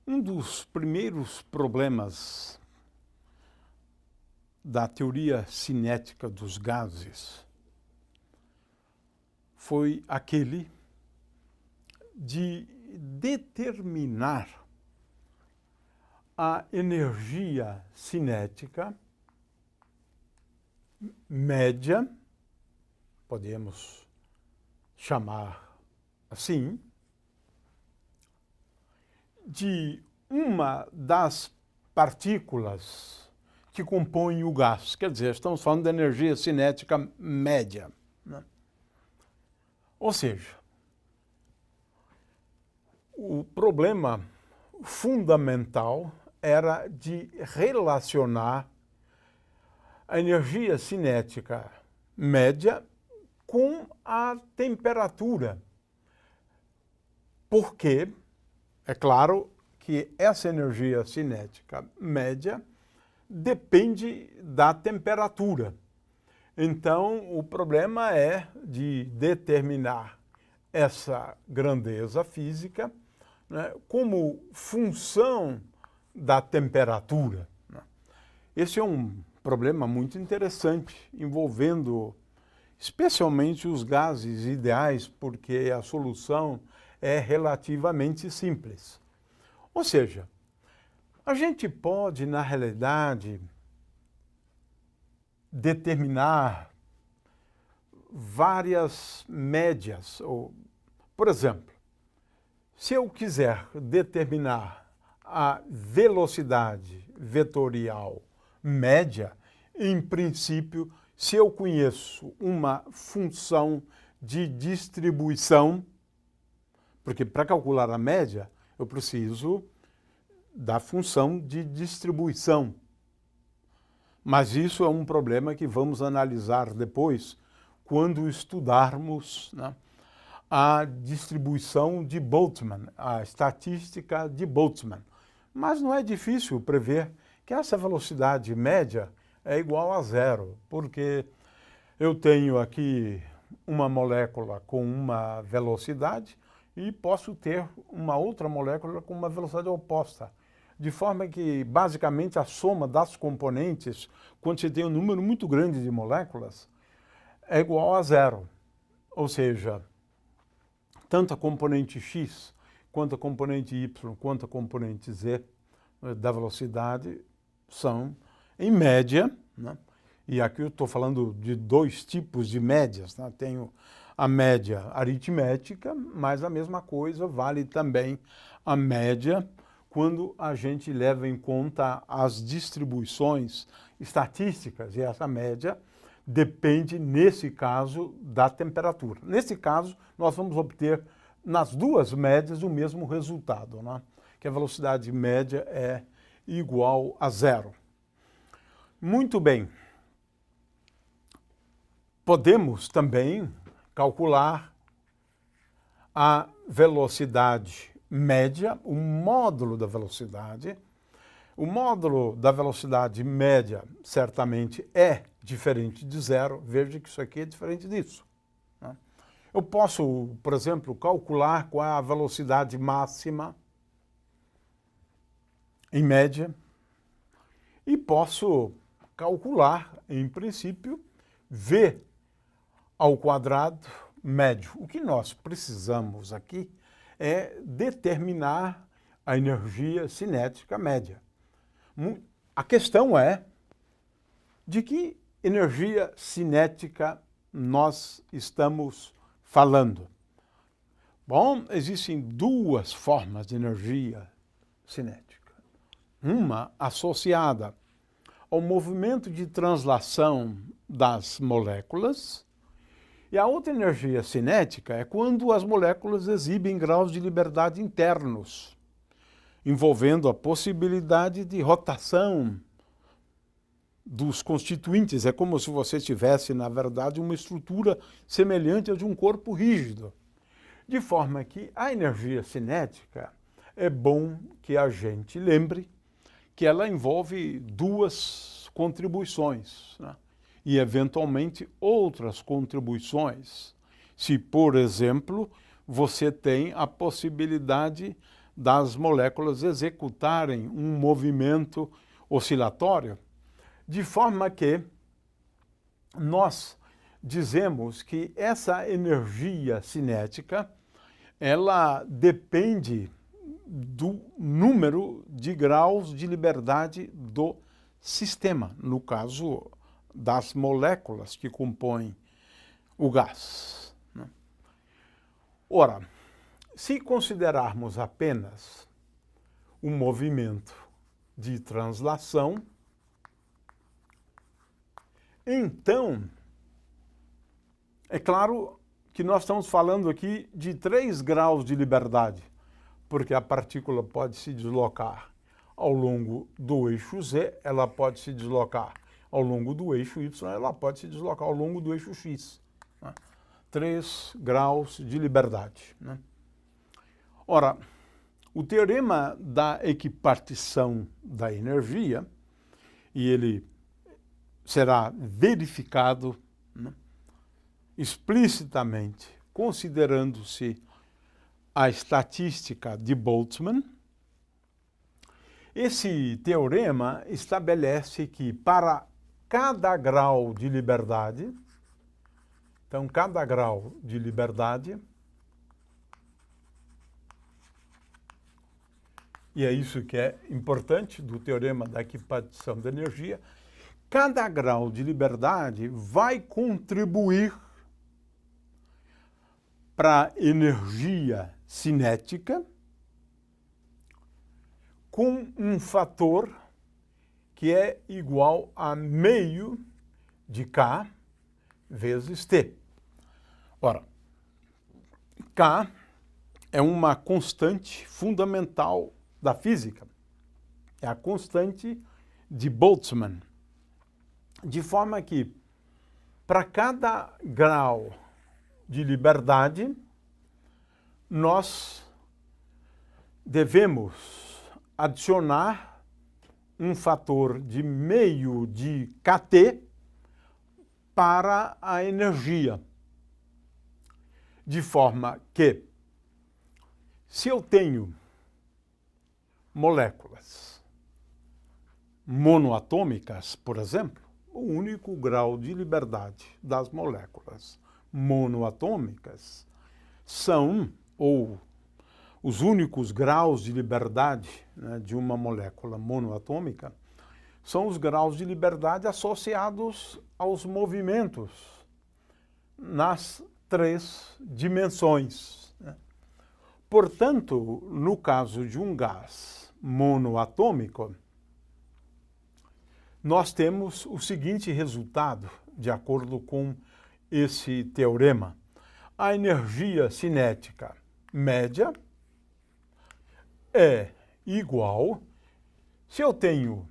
Um dos primeiros problemas da teoria cinética dos gases foi aquele de determinar a energia cinética média, podemos chamar assim, de uma das partículas que compõem o gás. Quer dizer, estamos falando da energia cinética média, né? Ou seja, o problema fundamental era de relacionar a energia cinética média com a temperatura. Porque é claro que essa energia cinética média depende da temperatura. Então, o problema é de determinar essa grandeza física, né, como função da temperatura. Esse é um problema muito interessante, envolvendo especialmente os gases ideais, porque a solução é relativamente simples. Ou seja, a gente pode, na realidade, determinar várias médias. Por exemplo, se eu quiser determinar a velocidade vetorial média, em princípio, se eu conheço uma função de distribuição, porque para calcular a média, eu preciso da função de distribuição. Mas isso é um problema que vamos analisar depois, quando estudarmos, né, a distribuição de Boltzmann, a estatística de Boltzmann. Mas não é difícil prever que essa velocidade média é igual a zero, porque eu tenho aqui uma molécula com uma velocidade e posso ter uma outra molécula com uma velocidade oposta. De forma que, basicamente, a soma das componentes, quando você tem um número muito grande de moléculas, é igual a zero. Ou seja, tanto a componente x, quanto a componente y, quanto a componente z da velocidade são, em média, né? E aqui eu estou falando de dois tipos de médias, né? Tenho a média aritmética, mas a mesma coisa vale também a média quando a gente leva em conta as distribuições estatísticas, e essa média depende, nesse caso, da temperatura. Nesse caso, nós vamos obter, nas duas médias, o mesmo resultado, né? Que a velocidade média é igual a zero. Muito bem. Podemos também calcular a velocidade média, o módulo da velocidade. O módulo da velocidade média certamente é diferente de zero. Veja que isso aqui é diferente disso, né? Eu posso, por exemplo, calcular qual é a velocidade máxima em média e posso calcular, em princípio, V ao quadrado médio. O que nós precisamos aqui é determinar a energia cinética média. A questão é de que energia cinética nós estamos falando. Bom, existem duas formas de energia cinética. Uma associada ao movimento de translação das moléculas, e a outra energia cinética é quando as moléculas exibem graus de liberdade internos, envolvendo a possibilidade de rotação dos constituintes. É como se você tivesse, na verdade, uma estrutura semelhante à de um corpo rígido. De forma que a energia cinética, é bom que a gente lembre que ela envolve duas contribuições, né? E, eventualmente, outras contribuições. Se, por exemplo, você tem a possibilidade das moléculas executarem um movimento oscilatório, de forma que nós dizemos que essa energia cinética ela depende do número de graus de liberdade do sistema, no caso das moléculas que compõem o gás. Ora, se considerarmos apenas o movimento de translação, então, é claro que nós estamos falando aqui de 3 graus de liberdade, porque a partícula pode se deslocar ao longo do eixo Z, ela pode se deslocar ao longo do eixo Y, ela pode se deslocar ao longo do eixo X. 3 graus de liberdade. Ora, o teorema da equipartição da energia, e ele será verificado explicitamente, considerando-se a estatística de Boltzmann. Esse teorema estabelece que para cada grau de liberdade, então cada grau de liberdade, e é isso que é importante do teorema da equipartição da energia, cada grau de liberdade vai contribuir para a energia cinética com um fator que é igual a meio de K vezes T. Ora, K é uma constante fundamental da física. É a constante de Boltzmann. De forma que, para cada grau de liberdade, nós devemos adicionar um fator de meio de kT para a energia. De forma que, se eu tenho moléculas monoatômicas, por exemplo, o único grau de liberdade das moléculas monoatômicas são, ou os únicos graus de liberdade, né, de uma molécula monoatômica, são os graus de liberdade associados aos movimentos nas 3 dimensões. Portanto, no caso de um gás monoatômico, nós temos o seguinte resultado, de acordo com esse teorema. A energia cinética média é igual, se eu tenho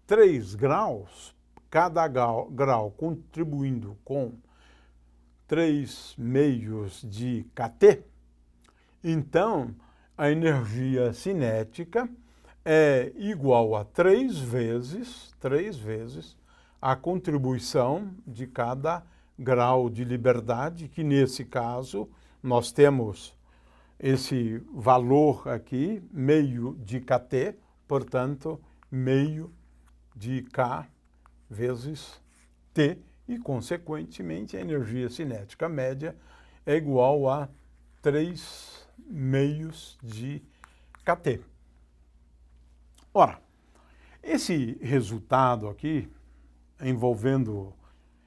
3 graus, cada grau contribuindo com 3 meios de kT, então a energia cinética é igual a 3 vezes a contribuição de cada grau de liberdade, que nesse caso nós temos esse valor aqui, meio de kT, portanto, meio de K vezes T, e, consequentemente, a energia cinética média é igual a 3 meios de kT. Ora, esse resultado aqui, envolvendo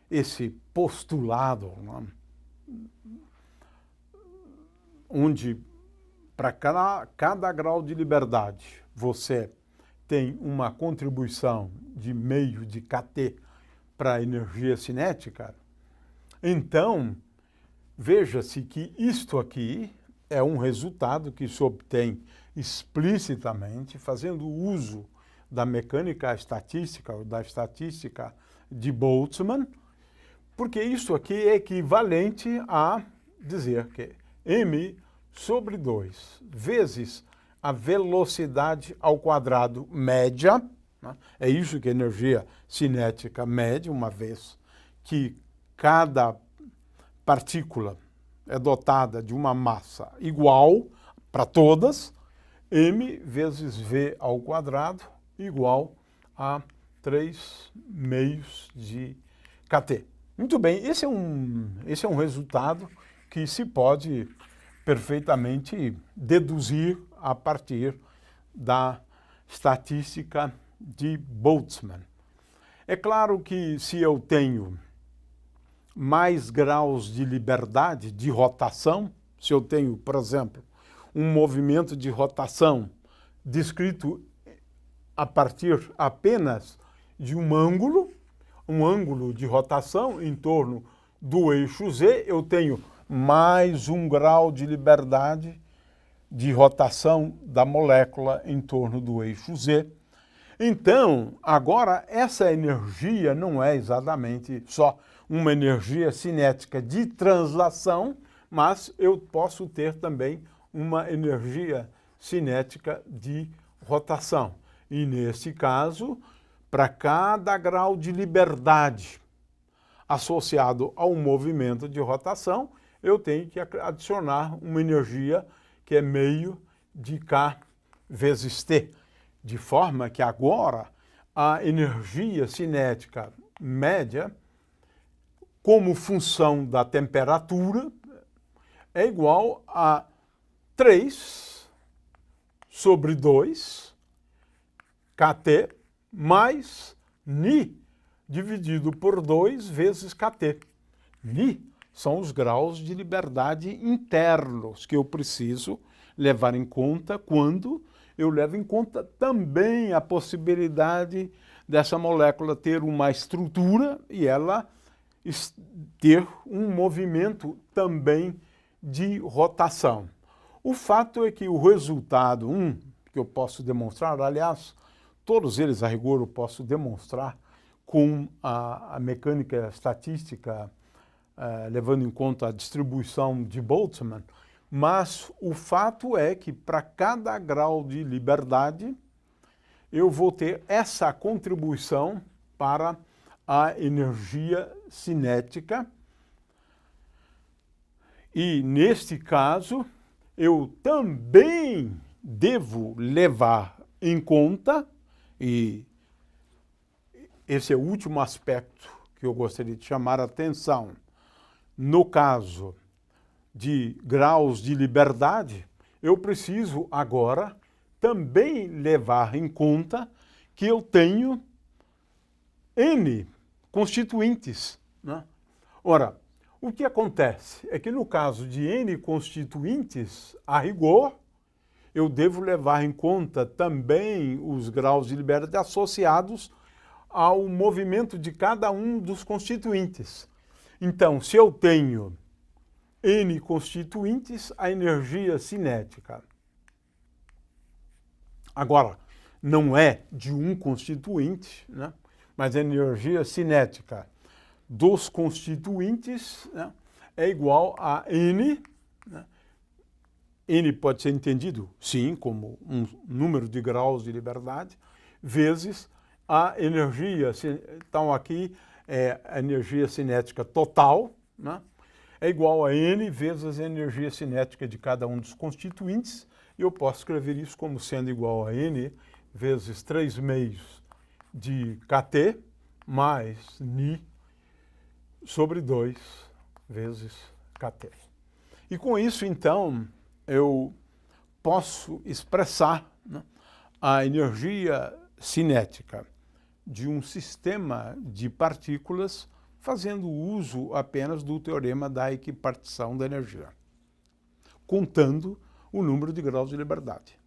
esse postulado, né, onde para cada grau de liberdade você tem uma contribuição de meio de kT para a energia cinética, então veja-se que isto aqui é um resultado que se obtém explicitamente fazendo uso da mecânica estatística, ou da estatística de Boltzmann, porque isso aqui é equivalente a dizer que m sobre 2 vezes a velocidade ao quadrado média, né? É isso que a energia cinética mede, uma vez que cada partícula é dotada de uma massa igual para todas, m vezes v ao quadrado igual a 3 meios de kT. Muito bem, esse é um resultado que se pode perfeitamente deduzir a partir da estatística de Boltzmann. É claro que se eu tenho mais graus de liberdade de rotação, se eu tenho, por exemplo, um movimento de rotação descrito a partir apenas de um ângulo de rotação em torno do eixo Z, eu tenho mais um grau de liberdade de rotação da molécula em torno do eixo Z. Então, agora, essa energia não é exatamente só uma energia cinética de translação, mas eu posso ter também uma energia cinética de rotação. E, nesse caso, para cada grau de liberdade associado ao movimento de rotação, eu tenho que adicionar uma energia que é meio de K vezes T, de forma que agora a energia cinética média, como função da temperatura, é igual a 3 sobre 2 kT mais Ni dividido por 2 vezes kT. Ni são os graus de liberdade internos que eu preciso levar em conta quando eu levo em conta também a possibilidade dessa molécula ter uma estrutura e ela ter um movimento também de rotação. O fato é que o resultado que eu posso demonstrar, aliás, todos eles a rigor eu posso demonstrar com a mecânica estatística, levando em conta a distribuição de Boltzmann, mas o fato é que para cada grau de liberdade eu vou ter essa contribuição para a energia cinética e, neste caso, eu também devo levar em conta, e esse é o último aspecto que eu gostaria de chamar a atenção, no caso de graus de liberdade, eu preciso agora também levar em conta que eu tenho N constituintes, né? Ora, o que acontece é que no caso de N constituintes, a rigor, eu devo levar em conta também os graus de liberdade associados ao movimento de cada um dos constituintes. Então, se eu tenho N constituintes, a energia cinética agora não é de um constituinte, né? Mas a energia cinética dos constituintes, né, é igual a N, né? N pode ser entendido, sim, como um número de graus de liberdade, vezes a energia, então aqui é a energia cinética total, né? É igual a N vezes a energia cinética de cada um dos constituintes, e eu posso escrever isso como sendo igual a N vezes 3 meios de kT mais Ni sobre 2 vezes kT. E com isso, então, eu posso expressar, né, a energia cinética de um sistema de partículas fazendo uso apenas do teorema da equipartição da energia, contando o número de graus de liberdade.